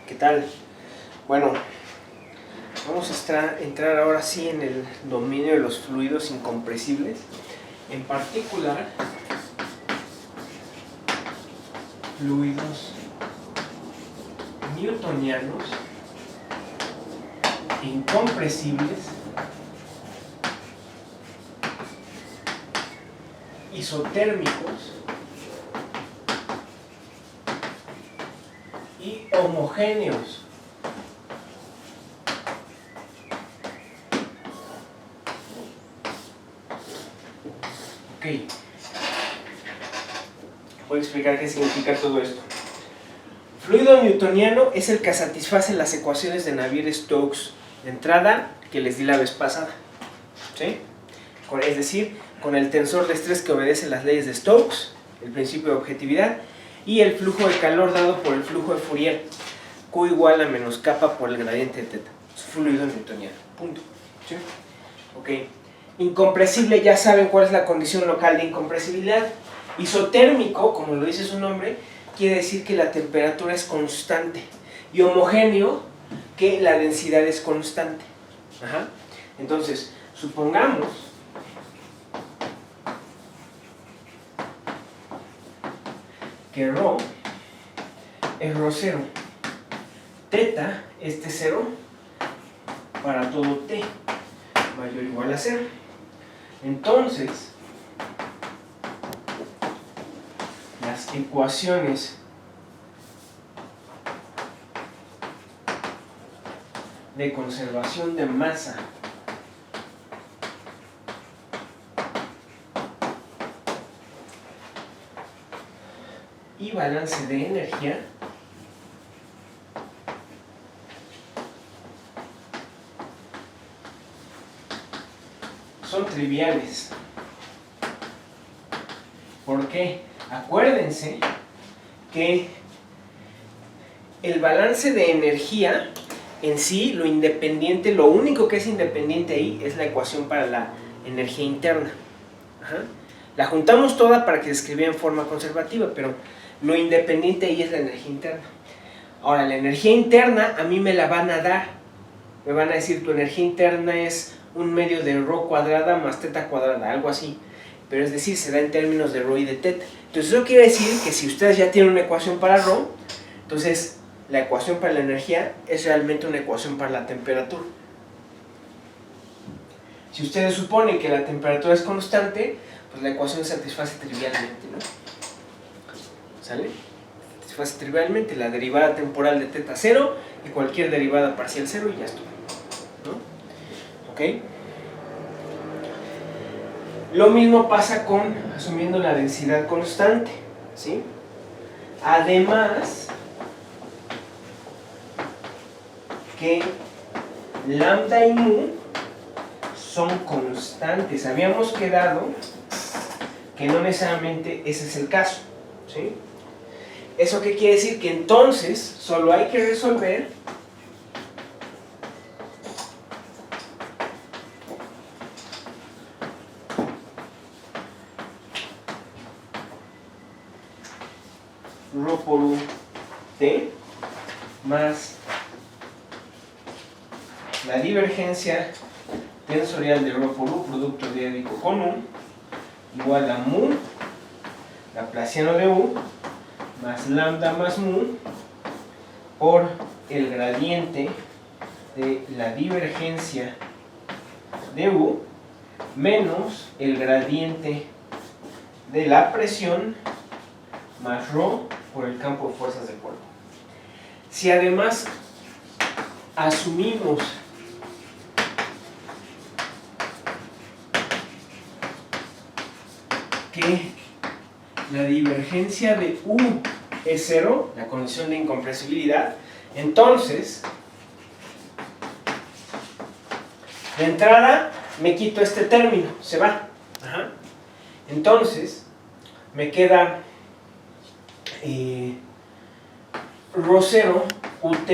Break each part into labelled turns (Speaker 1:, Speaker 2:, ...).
Speaker 1: ¿Qué tal? Bueno, vamos a entrar ahora sí en el dominio de los fluidos incompresibles, en particular fluidos newtonianos incompresibles, isotérmicos y homogéneos. Ok, voy a explicar qué significa todo esto. Fluido newtoniano es el que satisface las ecuaciones de Navier-Stokes de entrada que les di la vez pasada, ¿sí? Es decir, con el tensor de estrés que obedece las leyes de Stokes, el principio de objetividad, y el flujo de calor dado por el flujo de Fourier, Q igual a menos kappa por el gradiente de teta. Es fluido newtoniano, punto. ¿Sí? Ok. Incompresible, ya saben cuál es la condición local de incompresibilidad. Isotérmico, como lo dice su nombre, quiere decir que la temperatura es constante. Y homogéneo, que la densidad es constante. Ajá. Entonces, supongamos que ρ es ρ0, teta es T0 para todo T mayor o igual a 0. Entonces, las ecuaciones de conservación de masa y balance de energía son triviales. ¿Por qué? Acuérdense que el balance de energía en sí, lo independiente, lo único que es independiente ahí es la ecuación para la energía interna. Ajá. La juntamos toda para que se escribiera en forma conservativa, pero lo independiente ahí es la energía interna. Ahora, la energía interna a mí me la van a dar. Me van a decir, tu energía interna es un medio de ρ cuadrada más teta cuadrada, algo así. Pero es decir, se da en términos de ρ y de teta. Entonces eso quiere decir que si ustedes ya tienen una ecuación para ρ, entonces la ecuación para la energía es realmente una ecuación para la temperatura. Si ustedes suponen que la temperatura es constante, pues la ecuación satisface trivialmente, ¿no? ¿Sale? Satisface trivialmente la derivada temporal de teta 0 y cualquier derivada parcial 0 y ya estuvo, ¿no? ¿Ok? Lo mismo pasa con asumiendo la densidad constante, ¿sí? Además que lambda y mu son constantes. Habíamos quedado que no necesariamente ese es el caso, ¿sí? ¿Eso qué quiere decir? Que entonces solo hay que resolver ρ por u t más la divergencia tensorial de ρ por u, producto diádico con u, igual a mu, laplaciano de u, más lambda más mu, por el gradiente de la divergencia de u, menos el gradiente de la presión, más ρ por el campo de fuerzas del cuerpo. Si además asumimos que la divergencia de U es 0, la condición de incompresibilidad, entonces de entrada me quito este término, se va. Ajá. Entonces me queda ρ0 UT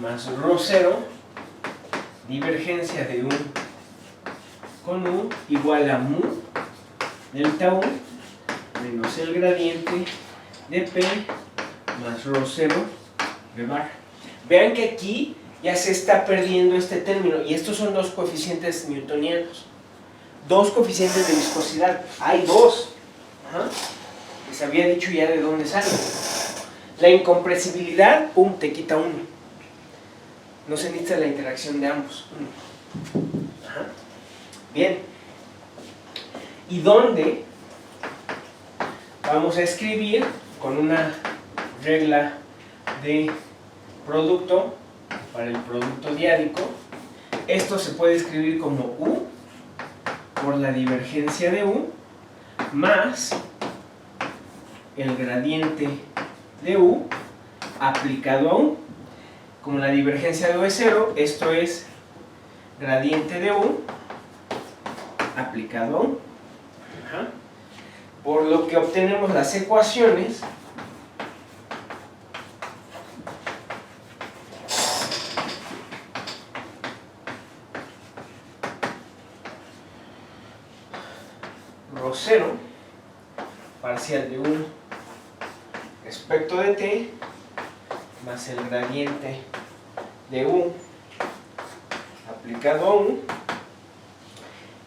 Speaker 1: más ρ0 divergencia de U con U igual a mu delta U menos el gradiente de P más ρ0 de bar. Vean que aquí ya se está perdiendo este término, y estos son dos coeficientes newtonianos. Dos coeficientes de viscosidad. Hay dos. Ajá. Les había dicho ya de dónde sale. La incompresibilidad, pum, te quita uno. No se necesita la interacción de ambos. Ajá. Bien. ¿Y dónde vamos a escribir con una regla de producto para el producto diádico? Esto se puede escribir como U por la divergencia de U más el gradiente de U aplicado a U. Como la divergencia de U es 0, esto es gradiente de U aplicado a U. Ajá. Por lo que obtenemos las ecuaciones ρ0 parcial de 1 respecto de t más el gradiente de U aplicado a U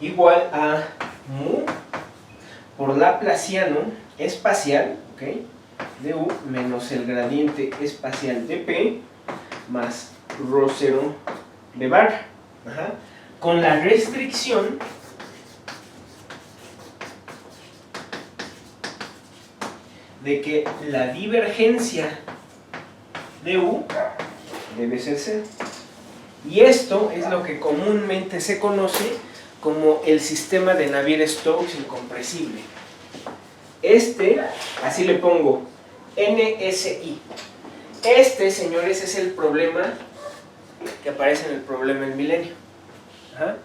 Speaker 1: igual a mu por laplaciano espacial, ¿okay?, de U menos el gradiente espacial de P más ρ0 de barra. Ajá. Con la restricción de que la divergencia de U debe ser 0. Y esto es lo que comúnmente se conoce como el sistema de Navier-Stokes incompresible. Así le pongo, NSI. Señores, es el problema que aparece en el problema del milenio. Ajá.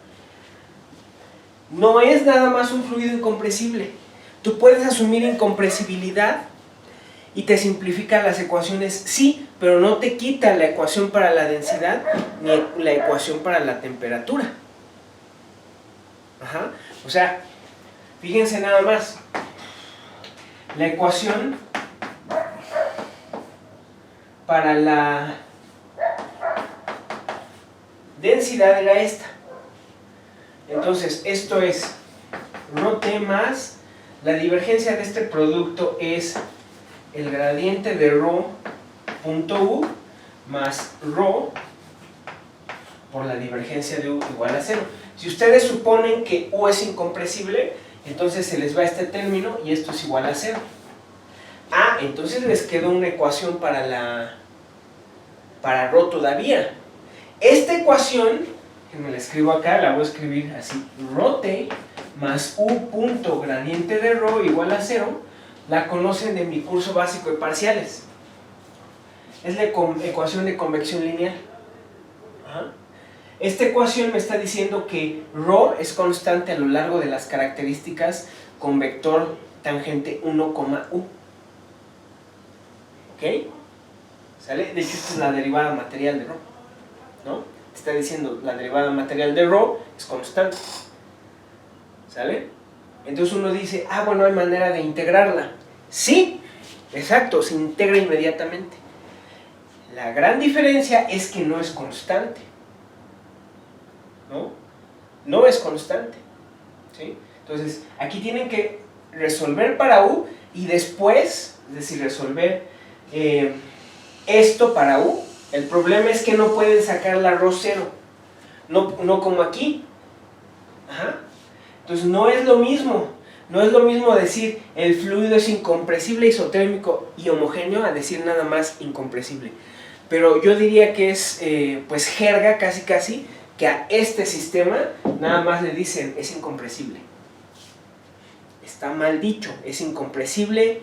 Speaker 1: No es nada más un fluido incompresible. Tú puedes asumir incompresibilidad y te simplifica las ecuaciones, sí, pero no te quita la ecuación para la densidad ni la ecuación para la temperatura. Ajá. O sea, fíjense nada más. La ecuación para la densidad era esta. Entonces, esto es ρt más, la divergencia de este producto es el gradiente de ρ.u más ρ por la divergencia de U igual a 0. Si ustedes suponen que U es incompresible, entonces se les va este término y esto es igual a 0. Ah, entonces les quedó una ecuación para ρ todavía. Esta ecuación, que me la escribo acá, la voy a escribir así: ρt más U punto gradiente de ρ igual a 0, la conocen de mi curso básico de parciales. Es la ecuación de convección lineal. Ajá. Esta ecuación me está diciendo que ρ es constante a lo largo de las características con vector tangente 1, U. ¿Ok? ¿Sale? De hecho, esta es la derivada material de ρ, ¿no? Te está diciendo la derivada material de ρ es constante. ¿Sale? Entonces uno dice, ah, bueno, hay manera de integrarla. Sí, exacto, se integra inmediatamente. La gran diferencia es que no es constante. ¿No? No es constante. ¿Sí? Entonces, aquí tienen que resolver para U y después, es decir, resolver esto para U. El problema es que no pueden sacar la ρ0. No como aquí. Ajá. Entonces, no es lo mismo. No es lo mismo decir el fluido es incompresible, isotérmico y homogéneo a decir nada más incompresible. Pero yo diría que es pues jerga casi que a este sistema nada más le dicen es incompresible. Está mal dicho, es incompresible,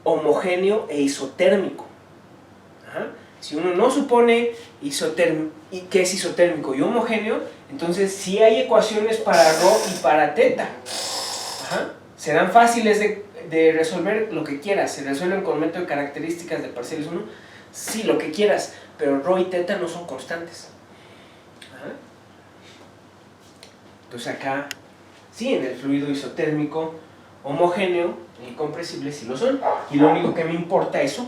Speaker 1: homogéneo e isotérmico. Ajá. Si uno no supone que es isotérmico y homogéneo, entonces sí hay ecuaciones para ρ y para teta. Ajá. Serán fáciles de resolver lo que quieras, se resuelven con método de características de parciales 1, sí, lo que quieras, pero ρ y teta no son constantes. Ajá. Entonces acá, sí, en el fluido isotérmico, homogéneo y compresible sí lo son, y lo único que me importa es eso.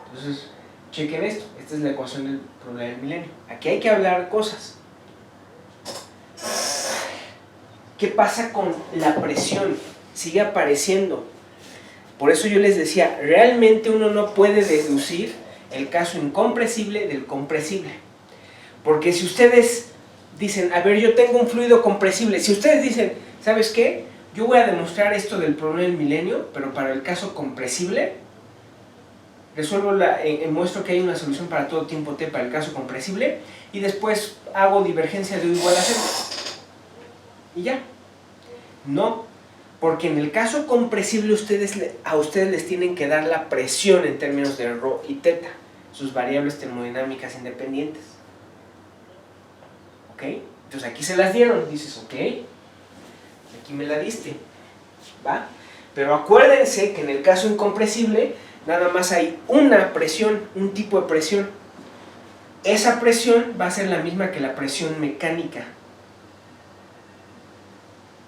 Speaker 1: Entonces, Chequen esto, esta es la ecuación del problema del milenio. Aquí hay que hablar cosas. ¿Qué pasa con la presión? Sigue apareciendo. Por eso yo les decía, realmente uno no puede deducir el caso incompresible del compresible. Porque si ustedes dicen, a ver, yo tengo un fluido compresible, si ustedes dicen, ¿sabes qué? Yo voy a demostrar esto del problema del milenio, pero para el caso compresible, muestro que hay una solución para todo tiempo t para el caso compresible, y después hago divergencia de u igual a 0. Y ya. No, porque en el caso compresible a ustedes les tienen que dar la presión en términos de ρ y θ, sus variables termodinámicas independientes. ¿Ok? Entonces aquí se las dieron, dices, ok, aquí me la diste, ¿va? Pero acuérdense que en el caso incompresible nada más hay una presión, un tipo de presión. Esa presión va a ser la misma que la presión mecánica.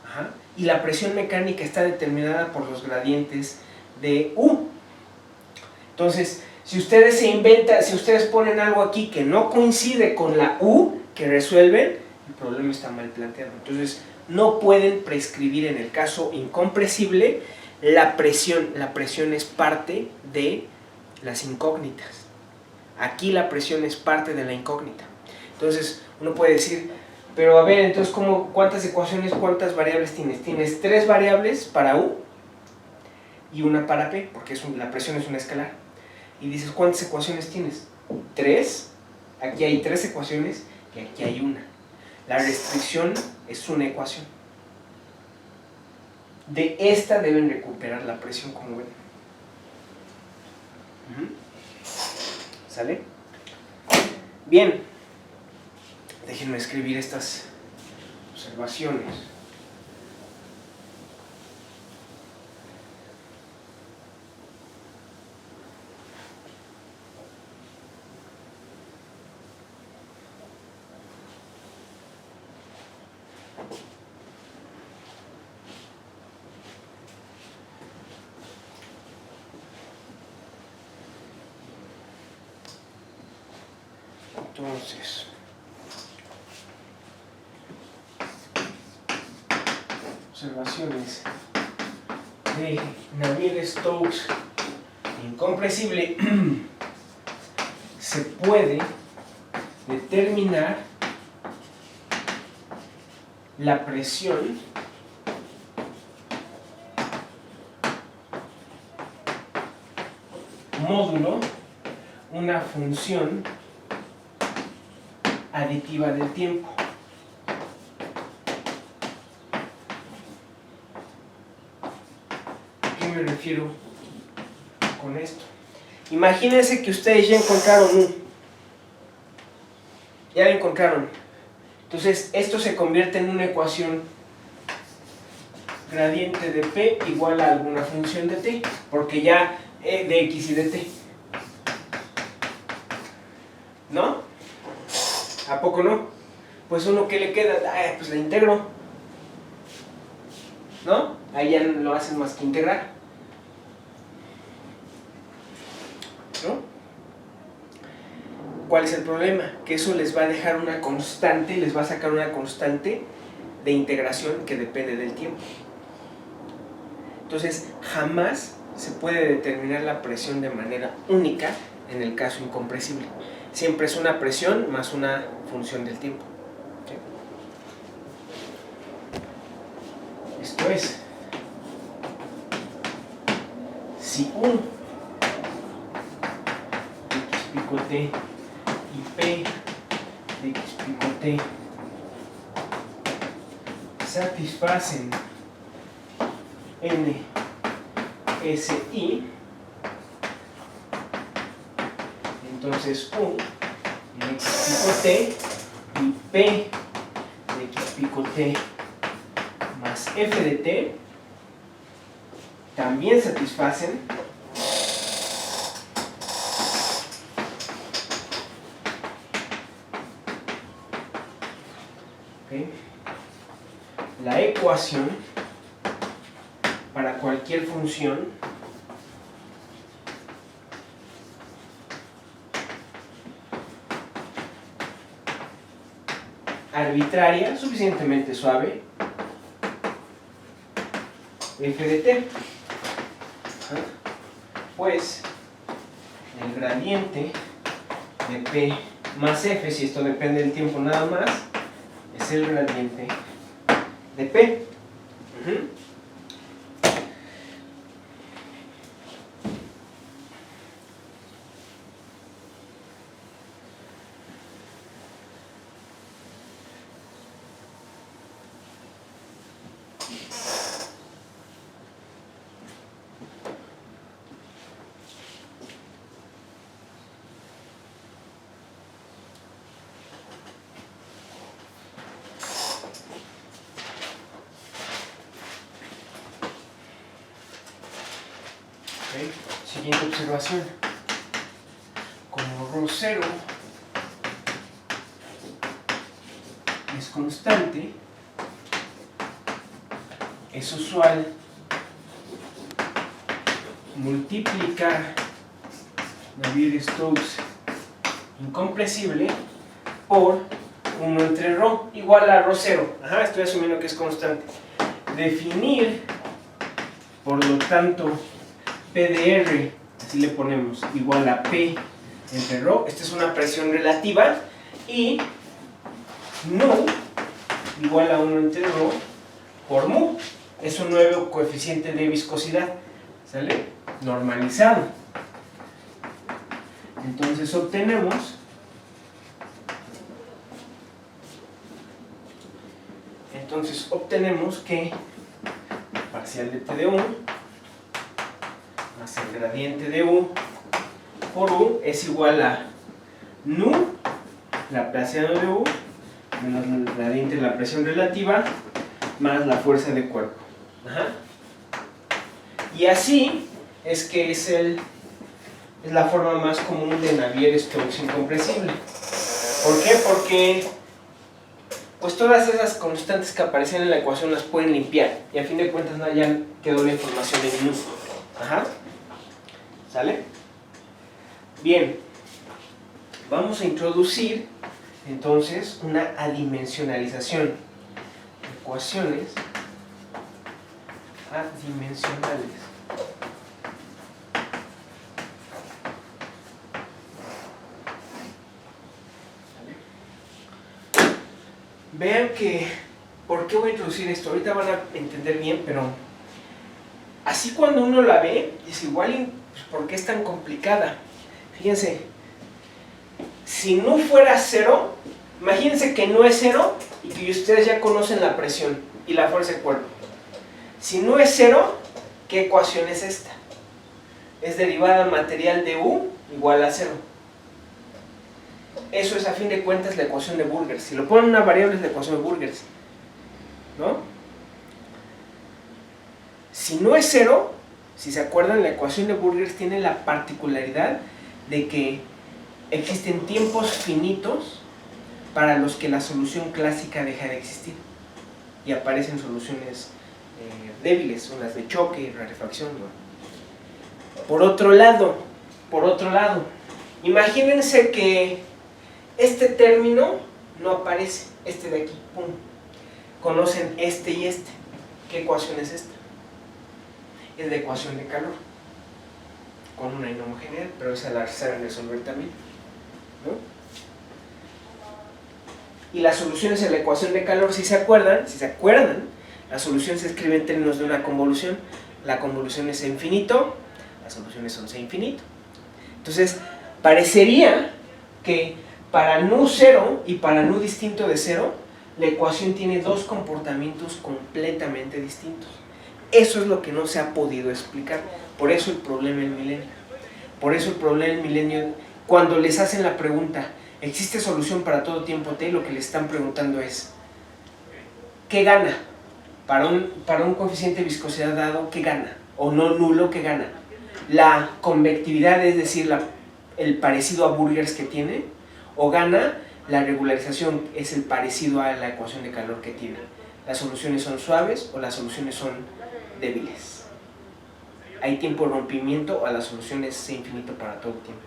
Speaker 1: Ajá. Y la presión mecánica está determinada por los gradientes de U. Entonces, si ustedes si ustedes ponen algo aquí que no coincide con la U que resuelven, el problema está mal planteado. Entonces, no pueden prescribir en el caso incompresible la presión. La presión es parte de las incógnitas. Aquí la presión es parte de la incógnita. Entonces, uno puede decir, pero a ver, entonces, ¿cuántas ecuaciones, cuántas variables tienes? Tienes 3 variables para U y una para P, porque la presión es una escalar. Y dices, ¿cuántas ecuaciones tienes? 3. Aquí hay 3 ecuaciones y aquí hay una. La restricción es una ecuación. De esta deben recuperar la presión, como ven. ¿Sale? Bien. Déjenme escribir estas observaciones. Entonces, observaciones de Navier-Stokes incompresible. Se puede determinar la presión módulo una función aditiva del tiempo. ¿A qué me refiero con esto? Imagínense que ustedes ya encontraron U. Ya la encontraron. Entonces, esto se convierte en una ecuación gradiente de P igual a alguna función de T, porque ya de X y de T. ¿No? ¿A poco no? Pues uno que le queda, pues la integro. ¿No? Ahí ya no lo hacen más que integrar. ¿No? ¿Cuál es el problema? Que eso les va a dejar una constante, les va a sacar una constante de integración que depende del tiempo. Entonces, jamás se puede determinar la presión de manera única en el caso incompresible. Siempre es una presión más una función del tiempo. ¿Sí? Esto es, si U de x pico t y P de x pico t satisfacen N, S, I, entonces U de x pico t y P de x pico t más F de t también satisfacen la ecuación para cualquier función arbitraria suficientemente suave, f de t. Pues el gradiente de p más f, si esto depende del tiempo nada más, es el gradiente de p. Okay. Siguiente observación. Como ρ0 es constante, es usual multiplicar Navier-Stokes incompresible por 1 entre ρ igual a ρ0. Estoy asumiendo que es constante. Definir, por lo tanto, P de R, así le ponemos, igual a P entre ρ. Esta es una presión relativa. Y nu igual a 1 entre ρ por mu. Es un nuevo coeficiente de viscosidad. ¿Sale? Normalizado. Entonces obtenemos que parcial de P de U más el gradiente de U por U es igual a nu laplaciano de U menos el gradiente de la presión relativa más la fuerza de cuerpo. Y así es que es la forma más común de Navier-Stokes incompresible. ¿Por qué? Porque pues todas esas constantes que aparecen en la ecuación las pueden limpiar y a fin de cuentas no ya quedó la información en nu. ¿Sale? Bien, vamos a introducir entonces una adimensionalización. Ecuaciones adimensionales. Vean que, ¿por qué voy a introducir esto? Ahorita van a entender bien, pero así cuando uno la ve, es igual, pues, ¿por qué es tan complicada? Fíjense, si no fuera cero, imagínense que no es cero y que ustedes ya conocen la presión y la fuerza de cuerpo. Si no es cero, ¿qué ecuación es esta? Es derivada material de U igual a cero. Eso es a fin de cuentas la ecuación de Burgers. Si lo ponen una variable es la ecuación de Burgers, ¿no? Si no es cero, si se acuerdan, la ecuación de Burgers tiene la particularidad de que existen tiempos finitos para los que la solución clásica deja de existir y aparecen soluciones débiles, unas de choque, rarefacción, ¿no? Por otro lado, imagínense que este término no aparece, este de aquí, pum. Conocen este y este. ¿Qué ecuación es esta? Es la ecuación de calor, con una inhomogeneidad, pero esa la saben resolver también, ¿no? Y las soluciones en la ecuación de calor, si se acuerdan, la solución se escribe en términos de una convolución. La convolución es C infinito, las soluciones son C infinito. Entonces, parecería que para nu 0 y para nu distinto de 0, la ecuación tiene dos comportamientos completamente distintos. Eso es lo que no se ha podido explicar. Por eso el problema del milenio. Cuando les hacen la pregunta, ¿existe solución para todo tiempo t? Lo que les están preguntando es, ¿qué gana? Para un coeficiente de viscosidad dado, ¿qué gana? O no nulo, ¿qué gana? La convectividad, es decir, el parecido a Burgers que tiene, o gana la regularización, es el parecido a la ecuación de calor que tiene. Las soluciones son suaves o las soluciones son débiles. ¿Hay tiempo de rompimiento o la solución es infinito para todo el tiempo?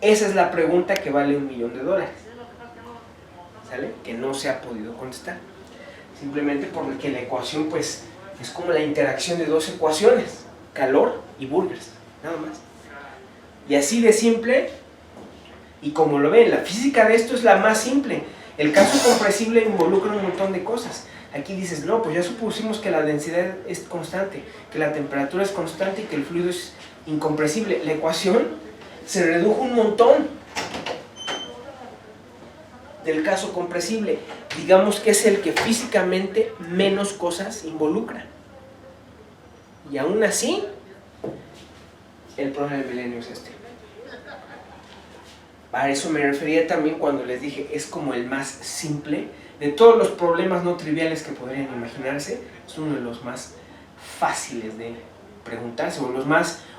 Speaker 1: Esa es la pregunta que vale $1.000.000. ¿sale? Que no se ha podido contestar. Simplemente porque la ecuación, pues, es como la interacción de dos ecuaciones, calor y burgers, nada más. Y así de simple, y como lo ven, la física de esto es la más simple. El caso compresible involucra un montón de cosas. Aquí dices, no, pues ya supusimos que la densidad es constante, que la temperatura es constante y que el fluido es incompresible. La ecuación se redujo un montón del caso compresible. Digamos que es el que físicamente menos cosas involucra. Y aún así, el problema del milenio es este. A eso me refería también cuando les dije, es como el más simple. De todos los problemas no triviales que podrían imaginarse, es uno de los más fáciles de preguntarse,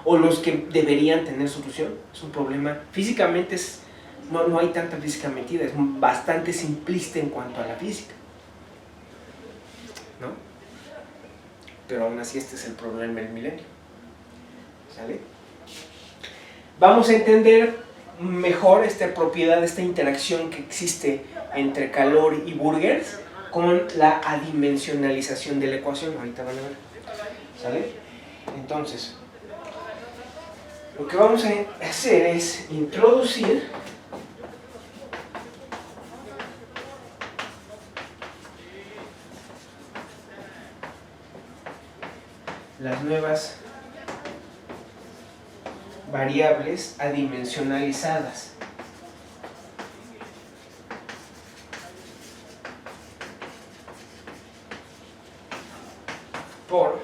Speaker 1: o los que deberían tener solución. Es un problema, físicamente no hay tanta física metida, es bastante simplista en cuanto a la física, ¿no? Pero aún así este es el problema del milenio, ¿sale? Vamos a entender mejor esta propiedad, esta interacción que existe entre calor y burgers con la adimensionalización de la ecuación. Ahorita van a ver, ¿sale? Entonces, lo que vamos a hacer es introducir las nuevas variables adimensionalizadas. Por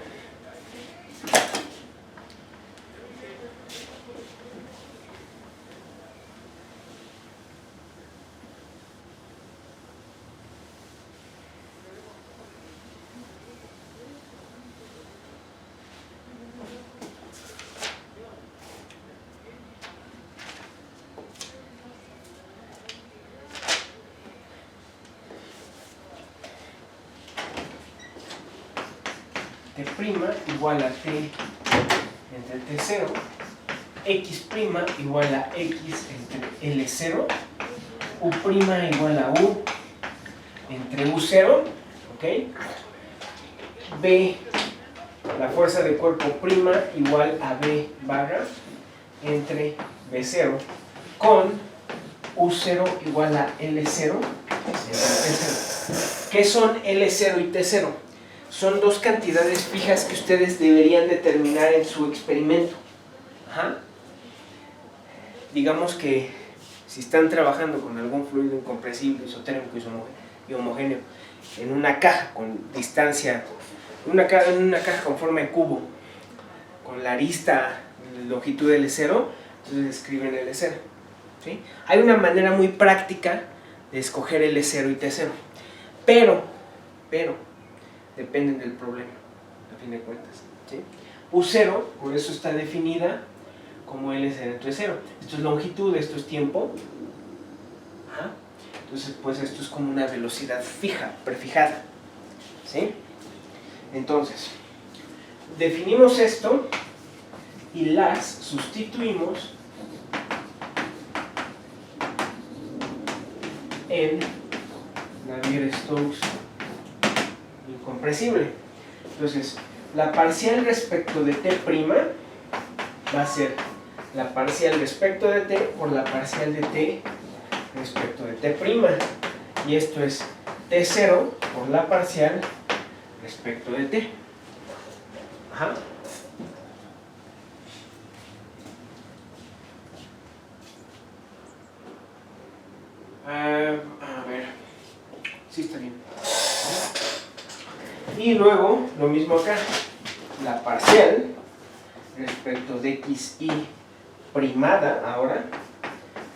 Speaker 1: T' igual a T entre T0, X' igual a X entre L0, U' igual a U entre U0, ¿ok? B, la fuerza de cuerpo prima igual a B barra entre B0 con U0 igual a L0 entre T0. ¿Qué son L0 y T0? Son dos cantidades fijas que ustedes deberían determinar en su experimento. Ajá. Digamos que si están trabajando con algún fluido incompresible, isotérmico y homogéneo en una caja con distancia, en una caja con forma de cubo, con la arista de longitud L0, entonces escriben L0. ¿Sí? Hay una manera muy práctica de escoger L0 y T0, pero dependen del problema, a fin de cuentas. ¿Sí? U0, por eso está definida como L0 entre 0. Esto es longitud, esto es tiempo. Ajá. Entonces, pues esto es como una velocidad fija, prefijada. ¿Sí? Entonces, definimos esto y las sustituimos en Navier-Stokes incompresible. Entonces, la parcial respecto de T' va a ser la parcial respecto de T por la parcial de T respecto de T'. Y esto es T0 por la parcial respecto de T. Ajá. A ver, sí está bien. Y luego, lo mismo acá, la parcial respecto de xy primada ahora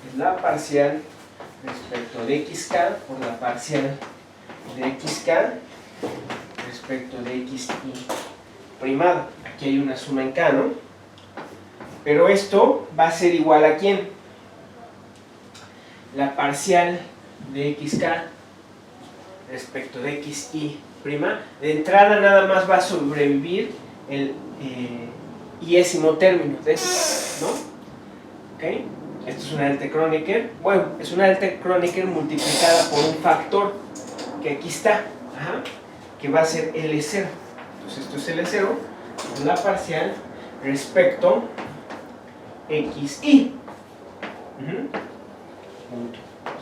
Speaker 1: es la parcial respecto de xk por la parcial de xk respecto de xy primada. Aquí hay una suma en k, ¿no? Pero esto va a ser igual a ¿quién? La parcial de xk respecto de xy prima. De entrada nada más va a sobrevivir el iésimo término, ¿no? ¿Ok? Esto es una delta Kronecker. Bueno, es una delta Kronecker multiplicada por un factor que aquí está, que va a ser L0. Entonces esto es L0, la parcial respecto XI.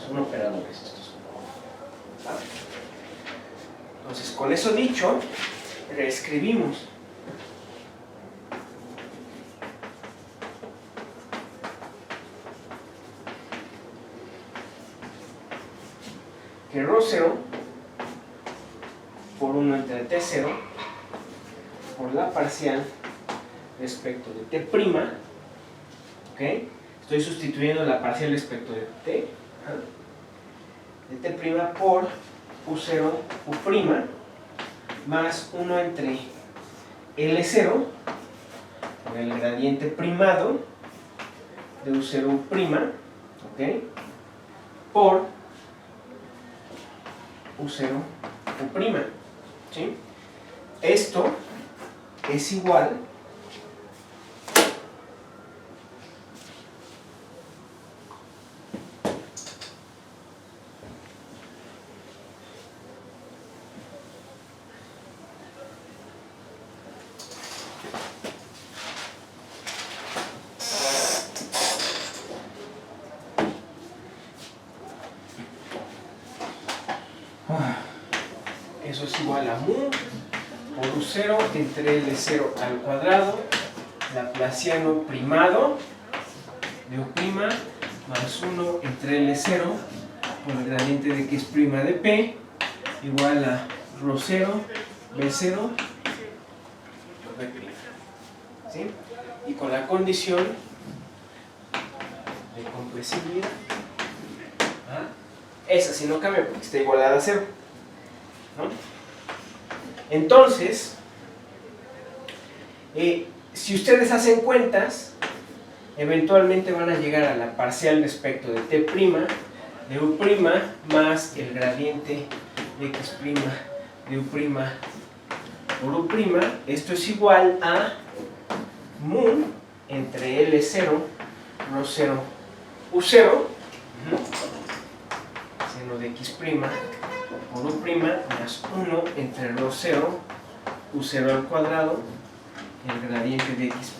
Speaker 1: Son operadores estos. Entonces, con eso dicho, reescribimos. Que ρ0 por 1 entre T0 por la parcial respecto de T', ¿ok? Estoy sustituyendo la parcial respecto de T, de T' por U0, U' más 1 entre L0 por el gradiente primado de U0, U', ¿ok? Por U0, U', ¿sí? Esto es igual eso es igual a mu por U0 entre L0 al cuadrado laplaciano primado de U' más 1 entre L0 por el gradiente de X' de P igual a ρ0, B0 por B', ¿sí? Y con la condición de compresibilidad, esa sí no cambia porque está igualada a 0, ¿no? Entonces, si ustedes hacen cuentas, eventualmente van a llegar a la parcial respecto de T' de U' más el gradiente de X' de U' por U'. Esto es igual a mu entre L0, ρ0, U0, seno de X' por U' más 1 entre ρ0, U0 al cuadrado, el gradiente de X'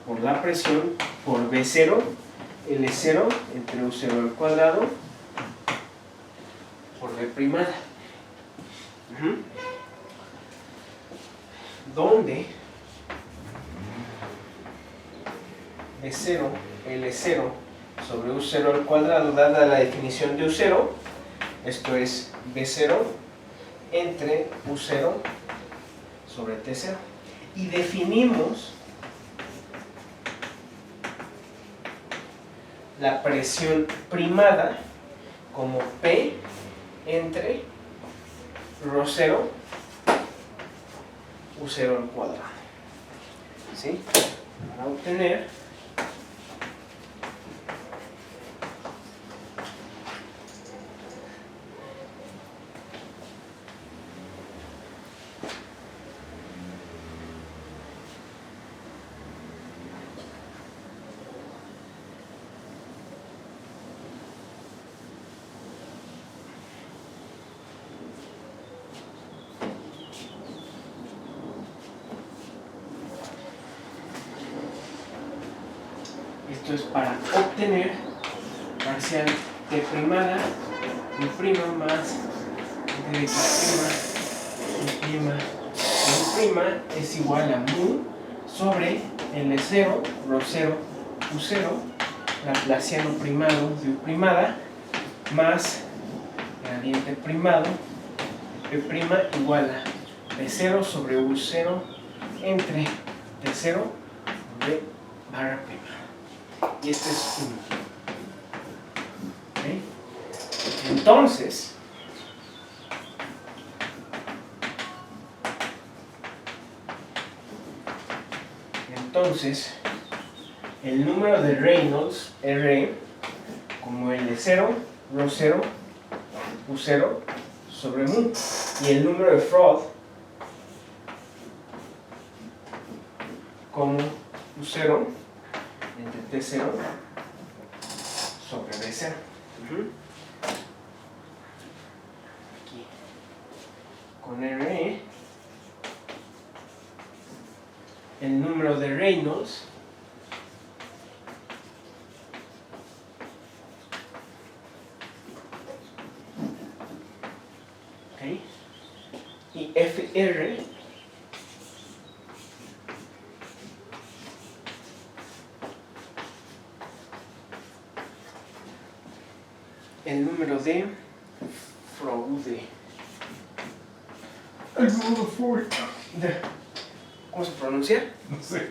Speaker 1: por la presión por B0, L0 entre U0 al cuadrado por B'. Donde B0, L0 sobre U0 al cuadrado, dada la definición de U0, esto es B0 entre U0 sobre T0. Y definimos la presión primada como P entre ρ0, U0 al cuadrado, ¿sí? Para obtener esto es para obtener parcial T primada, U' más de X', U' es igual a mu sobre L0, ρ0, U0, laplaciano primado de U' más gradiente primado de P' igual a B0 sobre U0 entre T0 de barra prima. Y este es 1. ¿Okay? Entonces, el número de Reynolds, R, como L0, ρ0, U0 sobre mu, y el número de Freud, como U0 entre T0 sobre B0. Aquí. Con RE, el número de Reynolds y FR el número de Fraude.
Speaker 2: El número Ford.
Speaker 1: ¿Cómo se pronuncia?
Speaker 2: No sé.